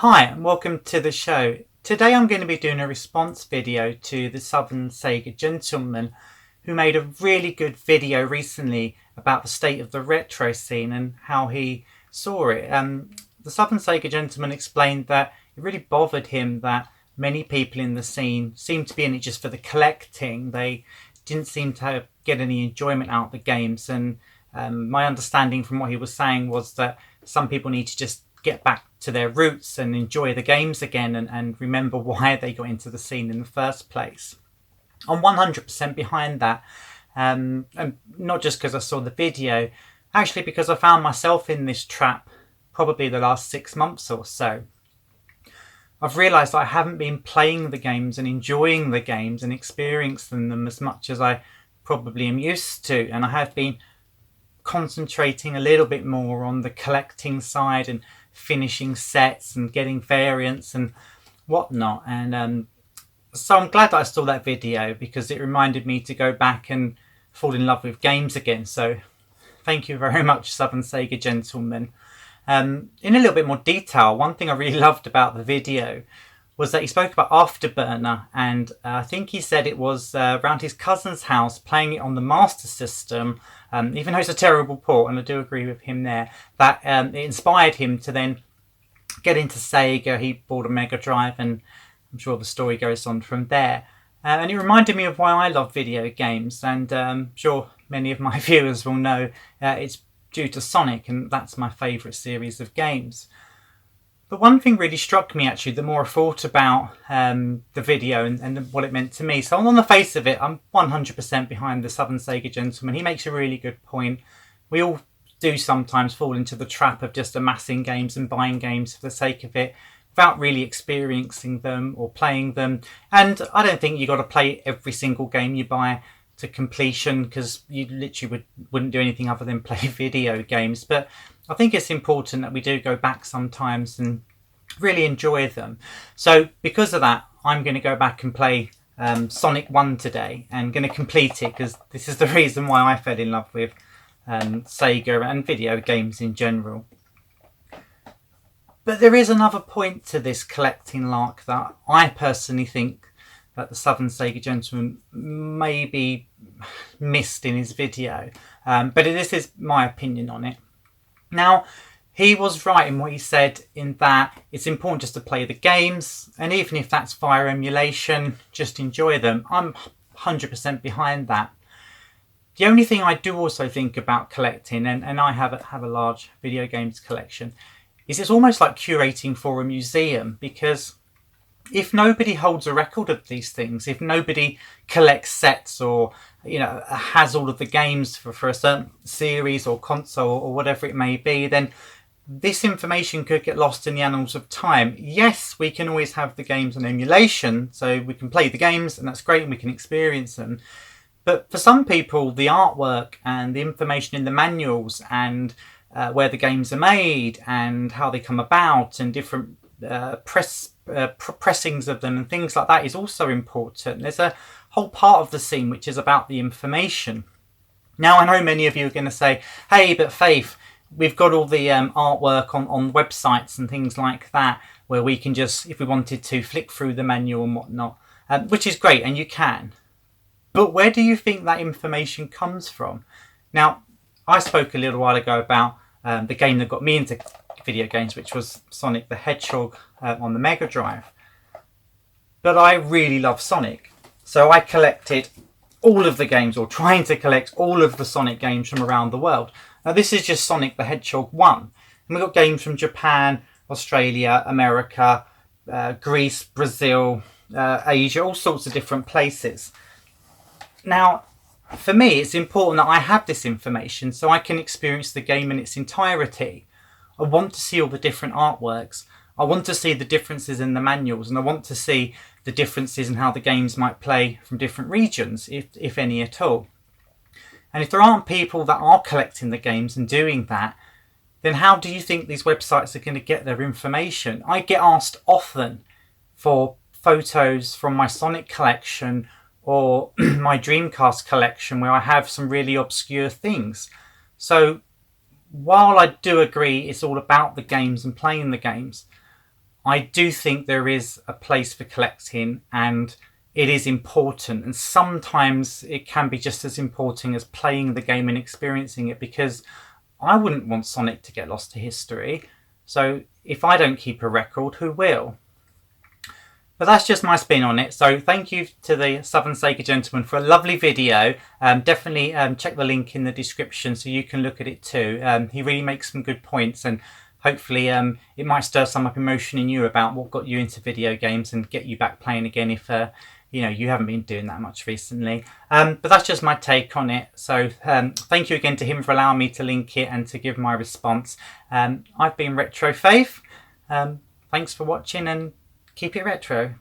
Hi and welcome to the show. Today I'm going to be doing a response video to the Southern Sega Gentleman, who made a really good video recently about the state of the retro scene and how he saw it. The Southern Sega Gentleman explained that it really bothered him that many people in the scene seemed to be in it just for the collecting. They didn't seem to get any enjoyment out of the games, and my understanding from what he was saying was that some people need to just get back to their roots and enjoy the games again and remember why they got into the scene in the first place. I'm 100% behind that, and not just because I saw the video, actually because I found myself in this trap probably the last 6 months or so. I've realised I haven't been playing the games and enjoying the games and experiencing them as much as I probably am used to, and I have been concentrating a little bit more on the collecting side and finishing sets and getting variants and whatnot. And so I'm glad that I saw that video because it reminded me to go back and fall in love with games again. So thank you very much, Southern Sega Gentleman. In a little bit more detail, one thing I really loved about the video was that he spoke about Afterburner, and I think he said it was around his cousin's house playing it on the Master System, even though it's a terrible port, and I do agree with him there, that it inspired him to then get into Sega. He bought a Mega Drive, and I'm sure the story goes on from there. And it reminded me of why I love video games, and I'm sure many of my viewers will know it's due to Sonic, and that's my favourite series of games. But one thing really struck me, actually, the more I thought about the video and what it meant to me. So on the face of it, I'm 100% behind the Southern Sega Gentleman. He makes a really good point. We all do sometimes fall into the trap of just amassing games and buying games for the sake of it without really experiencing them or playing them. And I don't think you've got to play every single game you buy to completion, because you literally wouldn't do anything other than play video games. But I think it's important that we do go back sometimes and really enjoy them. So because of that, I'm going to go back and play Sonic 1 today and going to complete it, because this is the reason why I fell in love with Sega and video games in general. But there is another point to this collecting lark that I personally think that the Southern Sega Gentleman maybe missed in his video, but this is my opinion on it. Now, he was right in what he said in that it's important just to play the games, and even if that's via emulation, just enjoy them. I'm 100% behind that. The only thing I do also think about collecting, and I have a large video games collection, is it's almost like curating for a museum, because if nobody holds a record of these things, if nobody collects sets or has all of the games for a certain series or console or whatever it may be, then this information could get lost in the annals of time. Yes, we can always have the games on emulation, so we can play the games and that's great and we can experience them. But for some people, the artwork and the information in the manuals and where the games are made and how they come about and different pressings of them and things like that is also important. There's a whole part of the scene which is about the information. Now, I know many of you are going to say, hey, but Faith, we've got all the artwork on websites and things like that where we can just, if we wanted to, flick through the manual and whatnot, which is great, and you can. But where do you think that information comes from? Now, I spoke a little while ago about the game that got me into video games, which was Sonic the Hedgehog on the Mega Drive. But I really love Sonic, so I collected all of the games, or trying to collect all of the Sonic games from around the world. Now this is just Sonic the Hedgehog 1, and we've got games from Japan, Australia, America, Greece, Brazil, Asia, all sorts of different places. Now, for me, it's important that I have this information so I can experience the game in its entirety. I want to see all the different artworks. I want to see the differences in the manuals, and I want to see the differences in how the games might play from different regions, if any at all. And if there aren't people that are collecting the games and doing that, then how do you think these websites are going to get their information? I get asked often for photos from my Sonic collection or my Dreamcast collection where I have some really obscure things. So while I do agree it's all about the games and playing the games, I do think there is a place for collecting, and it is important, and sometimes it can be just as important as playing the game and experiencing it, because I wouldn't want Sonic to get lost to history. So if I don't keep a record, who will? But that's just my spin on it. So thank you to the Southern Sega Gentleman for a lovely video. Definitely check the link in the description so you can look at it too. He really makes some good points, and hopefully it might stir some up emotion in you about what got you into video games and get you back playing again if you haven't been doing that much recently. But that's just my take on it. So thank you again to him for allowing me to link it and to give my response. I've been Retro Faith. Thanks for watching, and keep it retro.